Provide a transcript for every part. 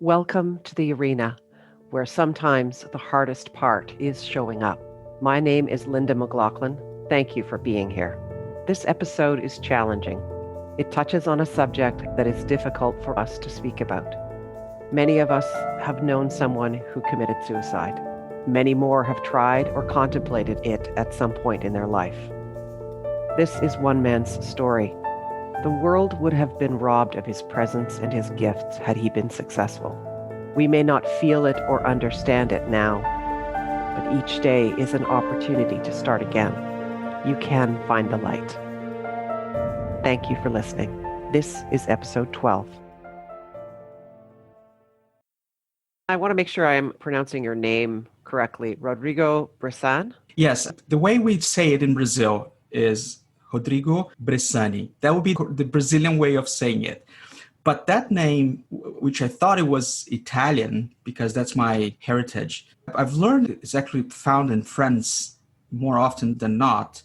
Welcome to the arena, where sometimes the hardest part is showing up. My name is Linda McLaughlin. Thank you for being here. This episode is challenging. It touches on a subject that is difficult for us to speak about. Many of us have known someone who committed suicide. Many more have tried or contemplated it at some point in their life. This is one man's story. The world would have been robbed of his presence and his gifts had he been successful. We may not feel it or understand it now, but each day is an opportunity to start again. You can find the light. Thank you for listening. This is episode 12. I want to make sure I'm pronouncing your name correctly. Rodrigo Bressane? Yes, the way we say it in Brazil is Rodrigo Bressane. That would be the Brazilian way of saying it. But that name, which I thought it was Italian, because that's my heritage, I've learned it's actually found in France more often than not.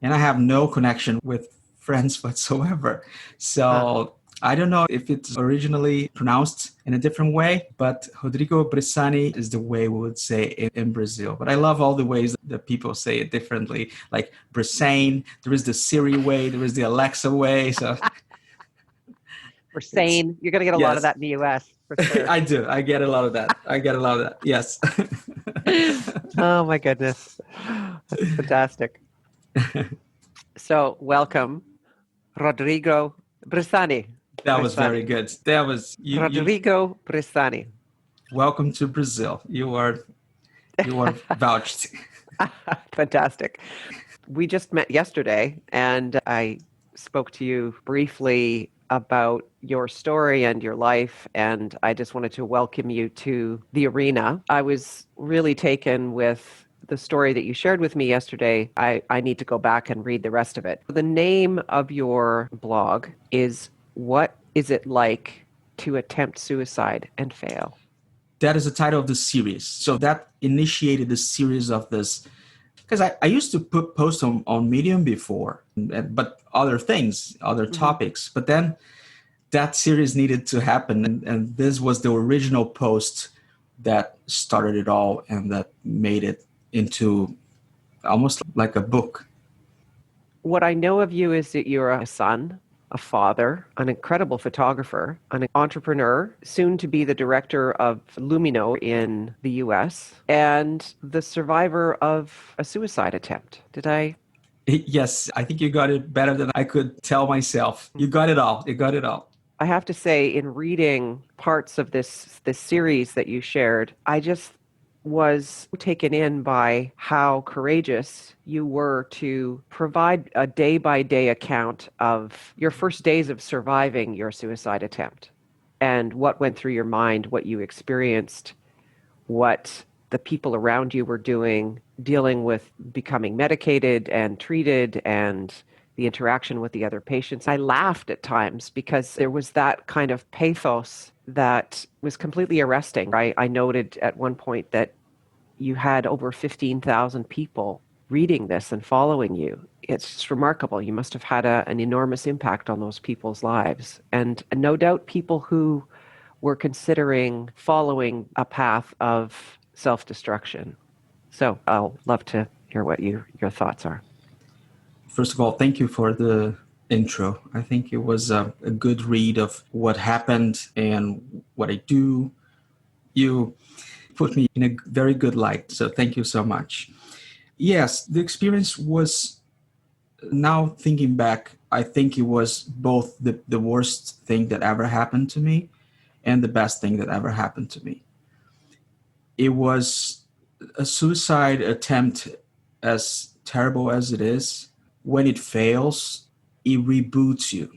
And I have no connection with France whatsoever. So I don't know if it's originally pronounced in a different way, but Rodrigo Bressane is the way we would say it in Brazil. But I love all the ways that people say it differently, like Bressane. There is the Siri way, there is the Alexa way. So Bressane. You're going to get a lot of that in the U.S. for sure. I do. I get a lot of that. Yes. Oh my goodness. That's fantastic. So welcome, Rodrigo Bressane. That was very good. That was Rodrigo Bressane. Welcome to Brazil. You are vouched. Fantastic. We just met yesterday, and I spoke to you briefly about your story and your life, and I just wanted to welcome you to the arena. I was really taken with the story that you shared with me yesterday. I need to go back and read the rest of it. The name of your blog is What Is It Like to Attempt Suicide and Fail? That is the title of the series. So that initiated the series of this, because I used to post on Medium before, but other things, other topics. But then that series needed to happen. And this was the original post that started it all and that made it into almost like a book. What I know of you is that you're a son, a father, an incredible photographer, an entrepreneur, soon to be the director of Lumino in the US, and the survivor of a suicide attempt. Did I? Yes, I think you got it better than I could tell myself. You got it all. I have to say, in reading parts of this series that you shared, I just was taken in by how courageous you were to provide a day-by-day account of your first days of surviving your suicide attempt and what went through your mind, what you experienced, what the people around you were doing, dealing with becoming medicated and treated and the interaction with the other patients. I laughed at times because there was that kind of pathos that was completely arresting. I noted at one point that you had over 15,000 people reading this and following you. It's just remarkable. You must have had an enormous impact on those people's lives. And no doubt people who were considering following a path of self-destruction. So I'll love to hear what your thoughts are. First of all, thank you for the intro. I think it was a good read of what happened and what I do. You put me in a very good light, so thank you so much. Yes, the experience was, now thinking back, I think it was both the worst thing that ever happened to me and the best thing that ever happened to me. It was a suicide attempt, as terrible as it is. When it fails, it reboots you.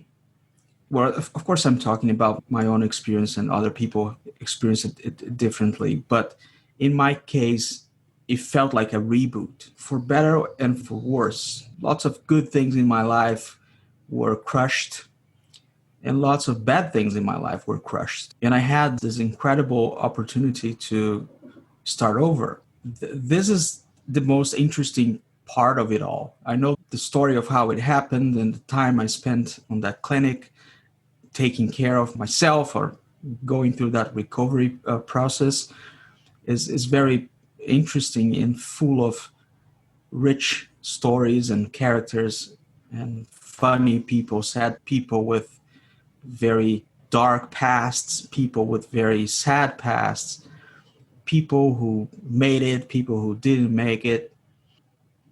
Well, of course, I'm talking about my own experience and other people experience it differently. But in my case, it felt like a reboot, for better and for worse. Lots of good things in my life were crushed, and lots of bad things in my life were crushed. And I had this incredible opportunity to start over. This is the most interesting part of it all. I know the story of how it happened and the time I spent on that clinic taking care of myself or going through that recovery process is very interesting and full of rich stories and characters and funny people, sad people with very dark pasts, people with very sad pasts, people who made it, people who didn't make it.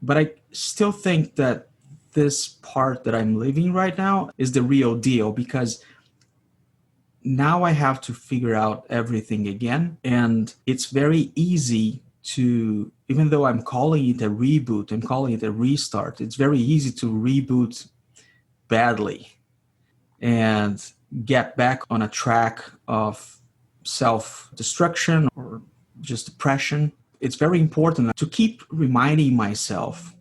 But I still think that this part that I'm living right now is the real deal, because now I have to figure out everything again. And it's very easy to, even though I'm calling it a reboot, I'm calling it a restart, it's very easy to reboot badly and get back on a track of self-destruction or just depression. It's very important to keep reminding myself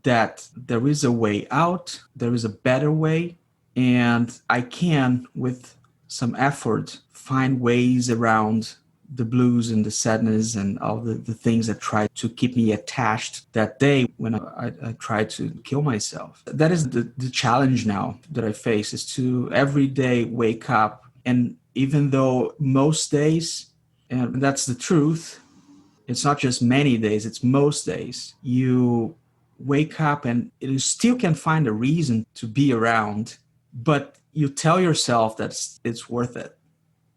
that there is a way out, there is a better way, and I can, with some effort, find ways around the blues and the sadness and all the things that try to keep me attached that day when I tried to kill myself. That is the challenge now that I face, is to every day wake up. And even though most days, and that's the truth, it's not just many days, it's most days, you wake up and you still can find a reason to be around, but you tell yourself that it's worth it.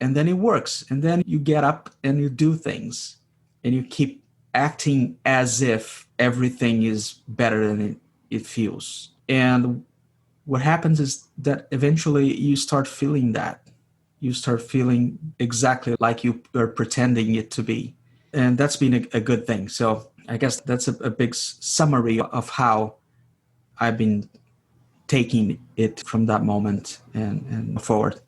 And then it works. And then you get up and you do things and you keep acting as if everything is better than it feels. And what happens is that eventually you start feeling that. You start feeling exactly like you are pretending it to be. And that's been a good thing. So I guess that's a big summary of how I've been taking it from that moment and forward.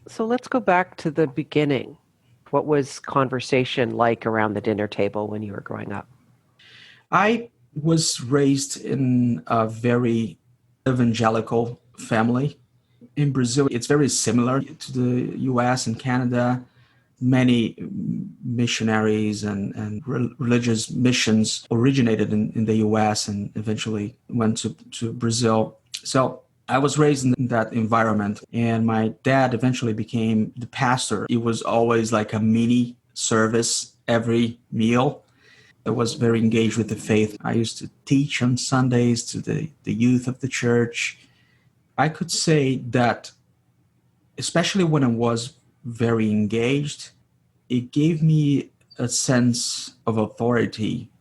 So let's go back to the beginning. What was conversation like around the dinner table when you were growing up? I was raised in a very evangelical family. In Brazil, it's very similar to the US and Canada. Many missionaries and religious missions originated in the US and eventually went to Brazil. So I was raised in that environment, and my dad eventually became the pastor. It was always like a mini service every meal. I was very engaged with the faith. I used to teach on Sundays to the youth of the church. I could say that, especially when I was very engaged, it gave me a sense of authority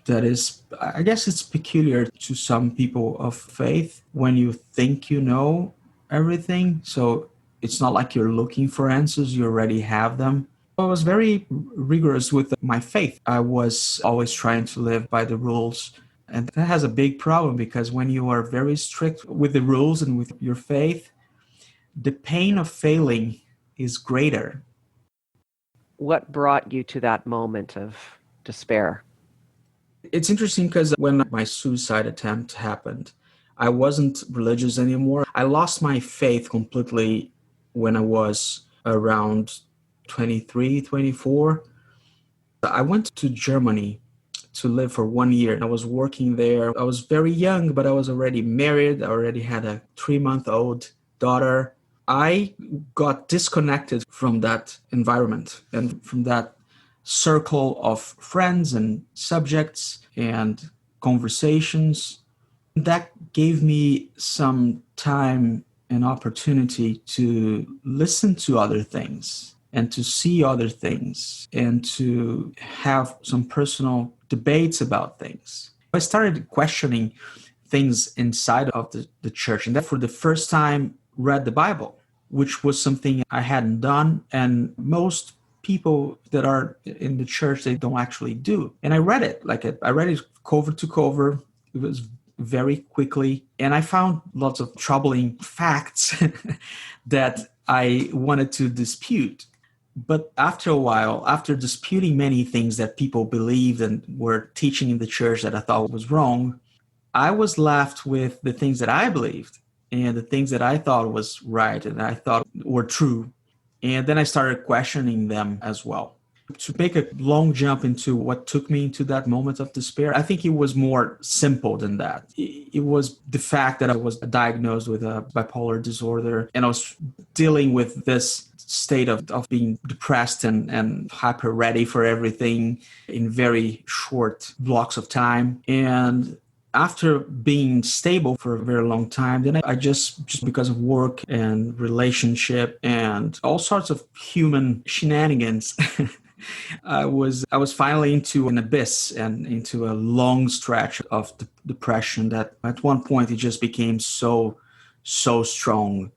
that is, I guess it's peculiar to some people of faith, when you think you know everything. So it's not like you're looking for answers, you already have them. I was very rigorous with my faith. I was always trying to live by the rules. And that has a big problem, because when you are very strict with the rules and with your faith, the pain of failing is greater. What brought you to that moment of despair? It's interesting because when my suicide attempt happened, I wasn't religious anymore. I lost my faith completely when I was around 23, 24. I went to Germany to live for 1 year. I was working there. I was very young, but I was already married. I already had a 3-month-old daughter. I got disconnected from that environment and from that circle of friends and subjects and conversations. That gave me some time and opportunity to listen to other things and to see other things and to have some personal debates about things. I started questioning things inside of the church, and that for the first time read the Bible, which was something I hadn't done, and most people that are in the church, they don't actually do. And I read it, I read it cover to cover. It was very quickly, and I found lots of troubling facts that I wanted to dispute. But after a while, after disputing many things that people believed and were teaching in the church that I thought was wrong, I was left with the things that I believed and the things that I thought was right and I thought were true. And then I started questioning them as well. To make a long jump into what took me into that moment of despair, I think it was more simple than that. It was the fact that I was diagnosed with a bipolar disorder, and I was dealing with this state of being depressed and hyper ready for everything in very short blocks of time. And after being stable for a very long time, then I just because of work and relationship and all sorts of human shenanigans, I was finally into an abyss and into a long stretch of depression that at one point it just became so strong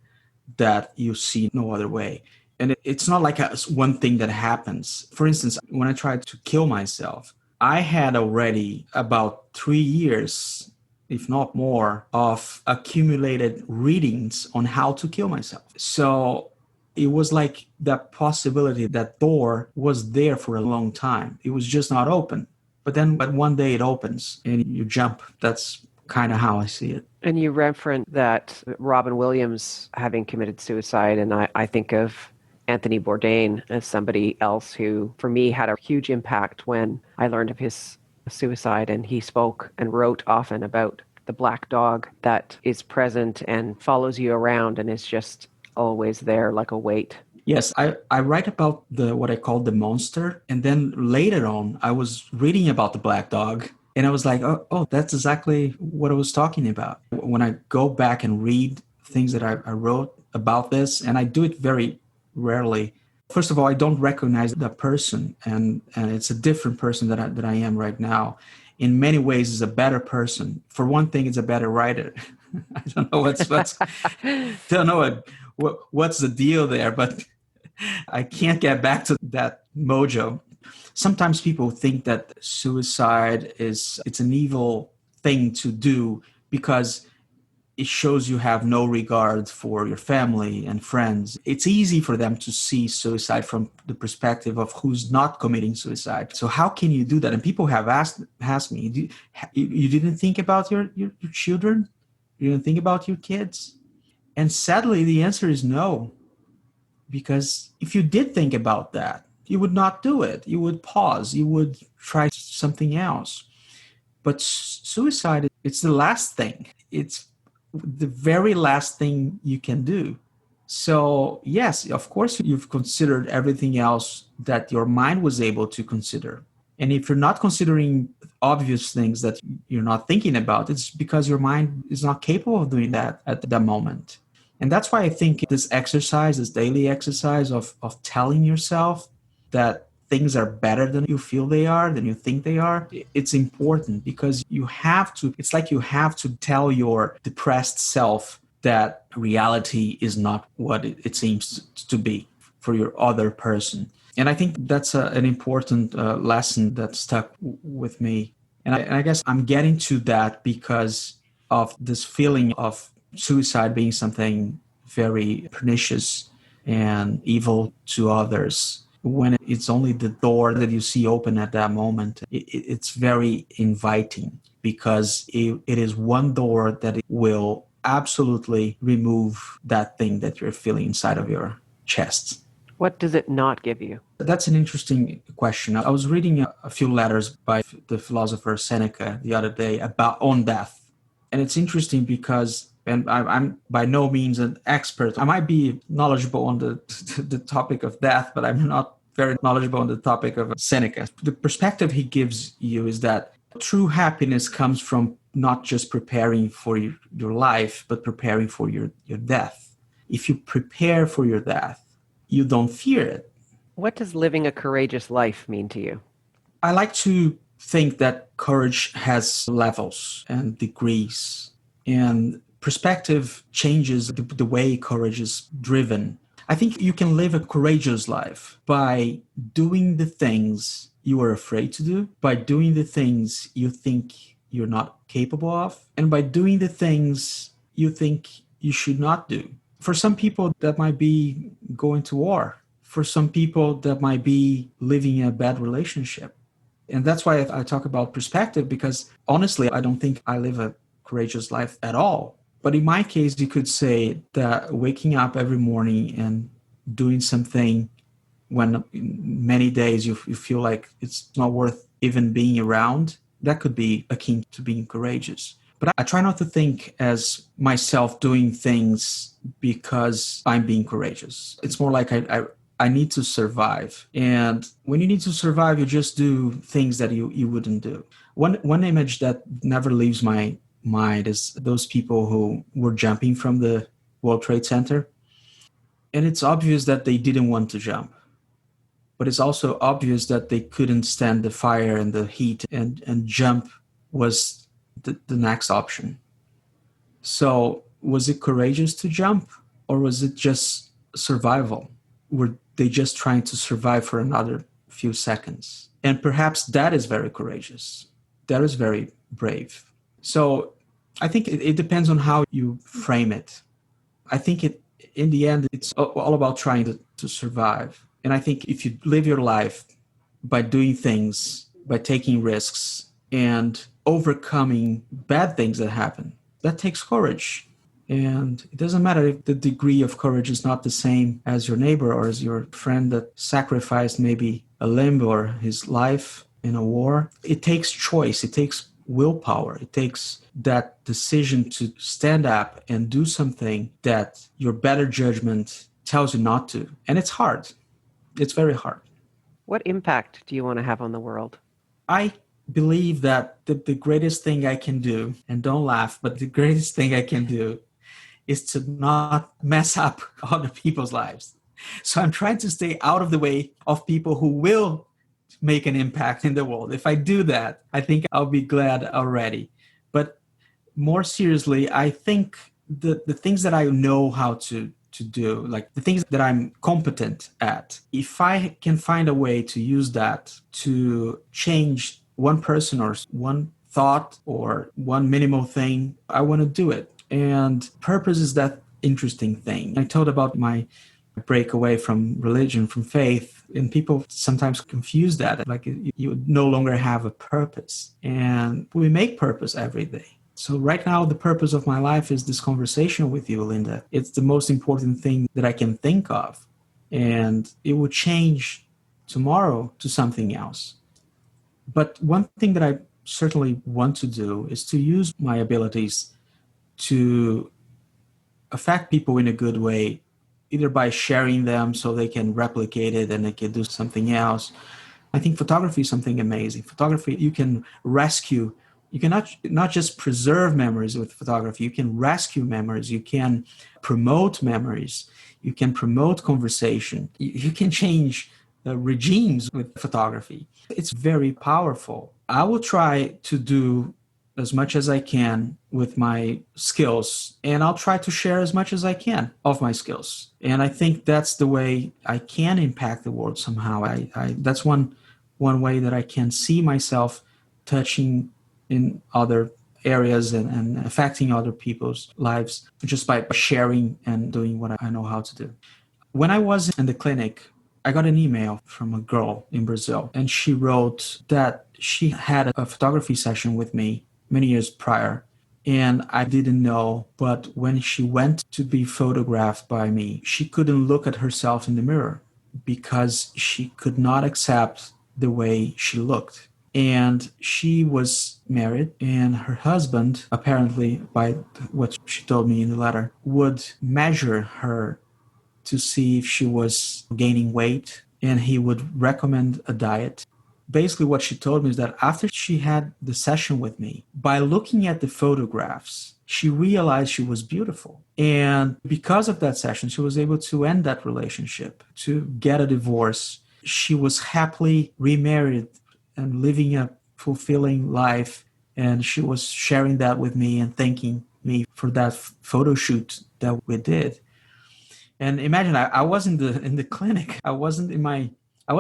that you see no other way. And it's not like one thing that happens. For instance, when I tried to kill myself, I had already about 3 years, if not more, of accumulated readings on how to kill myself. So it was like that possibility, that door was there for a long time. It was just not open. But one day it opens and you jump. That's kind of how I see it. And you referenced that Robin Williams having committed suicide, and I think of Anthony Bourdain as somebody else who, for me, had a huge impact when I learned of his suicide. And he spoke and wrote often about the black dog that is present and follows you around and is just always there like a weight. Yes, I write about what I call the monster. And then later on, I was reading about the black dog. And I was like, oh, that's exactly what I was talking about. When I go back and read things that I wrote about this, and I do it very rarely. First of all, I don't recognize the person, and it's a different person that I am right now. In many ways, it's a better person. For one thing, it's a better writer. I don't know what's the deal there, but I can't get back to that mojo. Sometimes people think that suicide it's an evil thing to do because it shows you have no regard for your family and friends. It's easy for them to see suicide from the perspective of who's not committing suicide. So how can you do that? And people have asked me, you didn't think about your children? You didn't think about your kids? And sadly, the answer is no. Because if you did think about that, you would not do it. You would pause. You would try something else. But suicide, it's the last thing. It's the very last thing you can do. So yes, of course, you've considered everything else that your mind was able to consider. And if you're not considering obvious things that you're not thinking about, it's because your mind is not capable of doing that at that moment. And that's why I think this exercise, this daily exercise of telling yourself that things are better than you feel they are, than you think they are, it's important because it's like you have to tell your depressed self that reality is not what it seems to be for your other person. And I think that's an important lesson that stuck with me. And I guess I'm getting to that because of this feeling of suicide being something very pernicious and evil to others. When it's only the door that you see open at that moment, it's very inviting because it is one door that will absolutely remove that thing that you're feeling inside of your chest. What does it not give you? That's an interesting question. I was reading a few letters by the philosopher Seneca the other day on death. And it's interesting because and I'm by no means an expert. I might be knowledgeable on the topic of death, but I'm not very knowledgeable on the topic of Seneca. The perspective he gives you is that true happiness comes from not just preparing for your life, but preparing for your death. If you prepare for your death, you don't fear it. What does living a courageous life mean to you? I like to think that courage has levels and degrees, and perspective changes the way courage is driven. I think you can live a courageous life by doing the things you are afraid to do, by doing the things you think you're not capable of, and by doing the things you think you should not do. For some people, that might be going to war. For some people, that might be living a bad relationship. And that's why I talk about perspective, because honestly, I don't think I live a courageous life at all. But in my case, you could say that waking up every morning and doing something when many days you feel like it's not worth even being around, that could be akin to being courageous. But I try not to think as myself doing things because I'm being courageous. It's more like I need to survive. And when you need to survive, you just do things that you wouldn't do. One image that never leaves my mind is those people who were jumping from the World Trade Center. And it's obvious that they didn't want to jump. But it's also obvious that they couldn't stand the fire and the heat, and jump was the next option. So was it courageous to jump, or was it just survival? Were they just trying to survive for another few seconds? And perhaps that is very courageous. That is very brave. So I think it depends on how you frame it. I think in the end, it's all about trying to survive. And I think if you live your life by doing things, by taking risks and overcoming bad things that happen, that takes courage. And it doesn't matter if the degree of courage is not the same as your neighbor or as your friend that sacrificed maybe a limb or his life in a war. It takes choice. It takes willpower. It takes that decision to stand up and do something that your better judgment tells you not to. And it's hard. It's very hard. What impact do you want to have on the world? I believe that the greatest thing I can do, and don't laugh, but the greatest thing I can do is to not mess up other people's lives. So I'm trying to stay out of the way of people who will make an impact in the world. If I do that, I think I'll be glad already. But more seriously, I think the things that I know how to do, like the things that I'm competent at, if I can find a way to use that to change one person or one thought or one minimal thing, I want to do it. And purpose is that interesting thing. I told about my break away from religion, from faith, and people sometimes confuse that, like you no longer have a purpose. And we make purpose every day. So right now, the purpose of my life is this conversation with you, Linda. It's the most important thing that I can think of. And it will change tomorrow to something else. But one thing that I certainly want to do is to use my abilities to affect people in a good way, either by sharing them so they can replicate it and they can do something else. I think photography is something amazing. Photography, you can rescue. You can not just preserve memories with photography, you can rescue memories, you can promote memories, you can promote conversation, you can change regimes with photography. It's very powerful. I will try to do as much as I can with my skills, and I'll try to share as much as I can of my skills. And I think that's the way I can impact the world somehow. That's one way that I can see myself touching in other areas and affecting other people's lives just by sharing and doing what I know how to do. When I was in the clinic, I got an email from a girl in Brazil, and she wrote that she had a photography session with me many years prior, and I didn't know, but when she went to be photographed by me, she couldn't look at herself in the mirror because she could not accept the way she looked. And she was married, and her husband, apparently, by what she told me in the letter, would measure her to see if she was gaining weight, and he would recommend a diet. Basically, what she told me is that after she had the session with me, by looking at the photographs, she realized she was beautiful. And because of that session, she was able to end that relationship, to get a divorce. She was happily remarried and living a fulfilling life. And she was sharing that with me and thanking me for that photo shoot that we did. And imagine, I was in the clinic. I was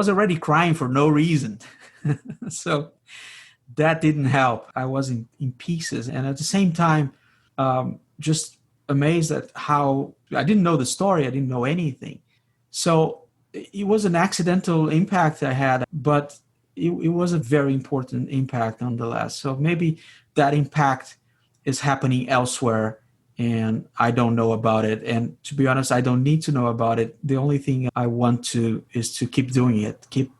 already crying for no reason. So that didn't help. I was in pieces. And at the same time, just amazed at how I didn't know the story. I didn't know anything. So it was an accidental impact I had, but it was a very important impact nonetheless. So maybe that impact is happening elsewhere and I don't know about it. And to be honest, I don't need to know about it. The only thing I want to is to keep doing it, keep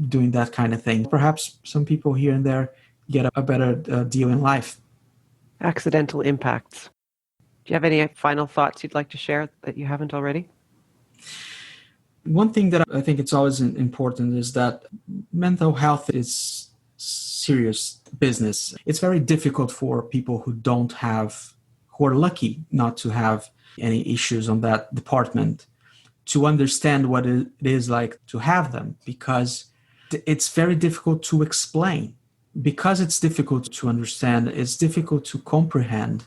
doing that kind of thing. Perhaps some people here and there get a better deal in life. Accidental impacts. Do you have any final thoughts you'd like to share that you haven't already? One thing that I think it's always important is that mental health is serious business. It's very difficult for people who are lucky not to have any issues on that department, to understand what it is like to have them, because it's very difficult to explain. Because it's difficult to understand, it's difficult to comprehend,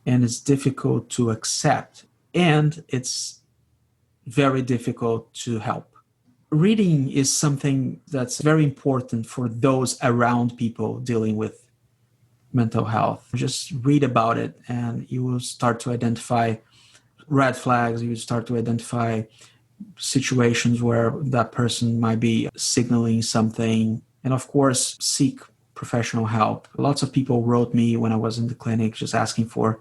and it's difficult to accept, and it's very difficult to help. Reading is something that's very important for those around people dealing with mental health. Just read about it and you will start to identify red flags. You start to identify situations where that person might be signaling something. And of course, seek professional help. Lots of people wrote me when I was in the clinic just asking for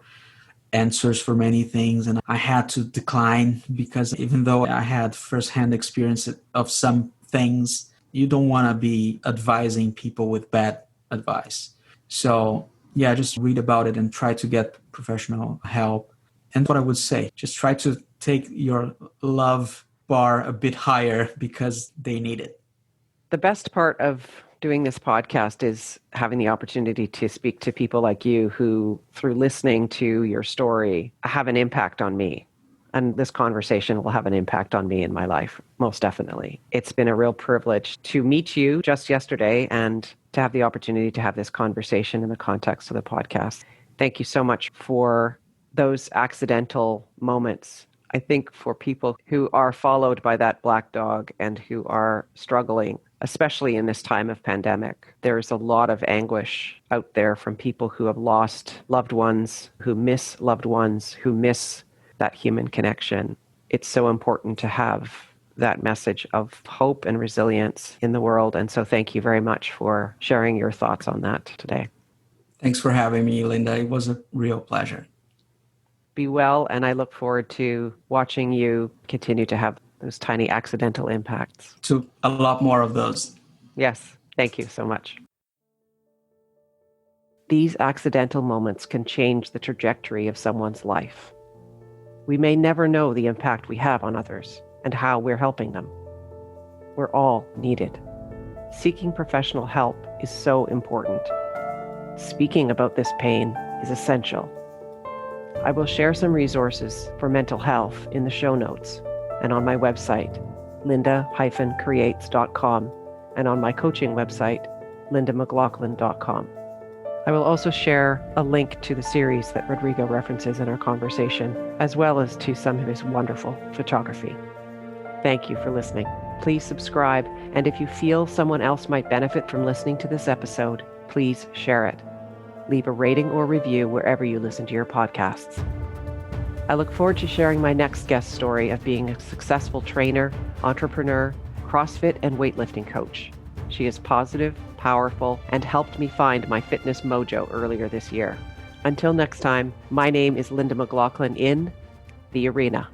answers for many things, and I had to decline because even though I had firsthand experience of some things, you don't want to be advising people with bad advice. So yeah, just read about it and try to get professional help. And what I would say, just try to take your love bar a bit higher because they need it. The best part of doing this podcast is having the opportunity to speak to people like you who, through listening to your story, have an impact on me. And this conversation will have an impact on me in my life, most definitely. It's been a real privilege to meet you just yesterday and to have the opportunity to have this conversation in the context of the podcast. Thank you so much for those accidental moments. I think for people who are followed by that black dog and who are struggling, especially in this time of pandemic, there's a lot of anguish out there from people who have lost loved ones, who miss loved ones, who miss that human connection. It's so important to have that message of hope and resilience in the world. And so thank you very much for sharing your thoughts on that today. Thanks for having me, Linda. It was a real pleasure. Be well, and I look forward to watching you continue to have those tiny accidental impacts. To a lot more of those. Yes, thank you so much. These accidental moments can change the trajectory of someone's life. We may never know the impact we have on others and how we're helping them. We're all needed. Seeking professional help is so important. Speaking about this pain is essential. I will share some resources for mental health in the show notes and on my website, linda-creates.com, and on my coaching website, lindamclaughlin.com. I will also share a link to the series that Rodrigo references in our conversation, as well as to some of his wonderful photography. Thank you for listening. Please subscribe, and if you feel someone else might benefit from listening to this episode, please share it. Leave a rating or review wherever you listen to your podcasts. I look forward to sharing my next guest story of being a successful trainer, entrepreneur, CrossFit and weightlifting coach. She is positive, powerful, and helped me find my fitness mojo earlier this year. Until next time, my name is Linda McLaughlin in The Arena.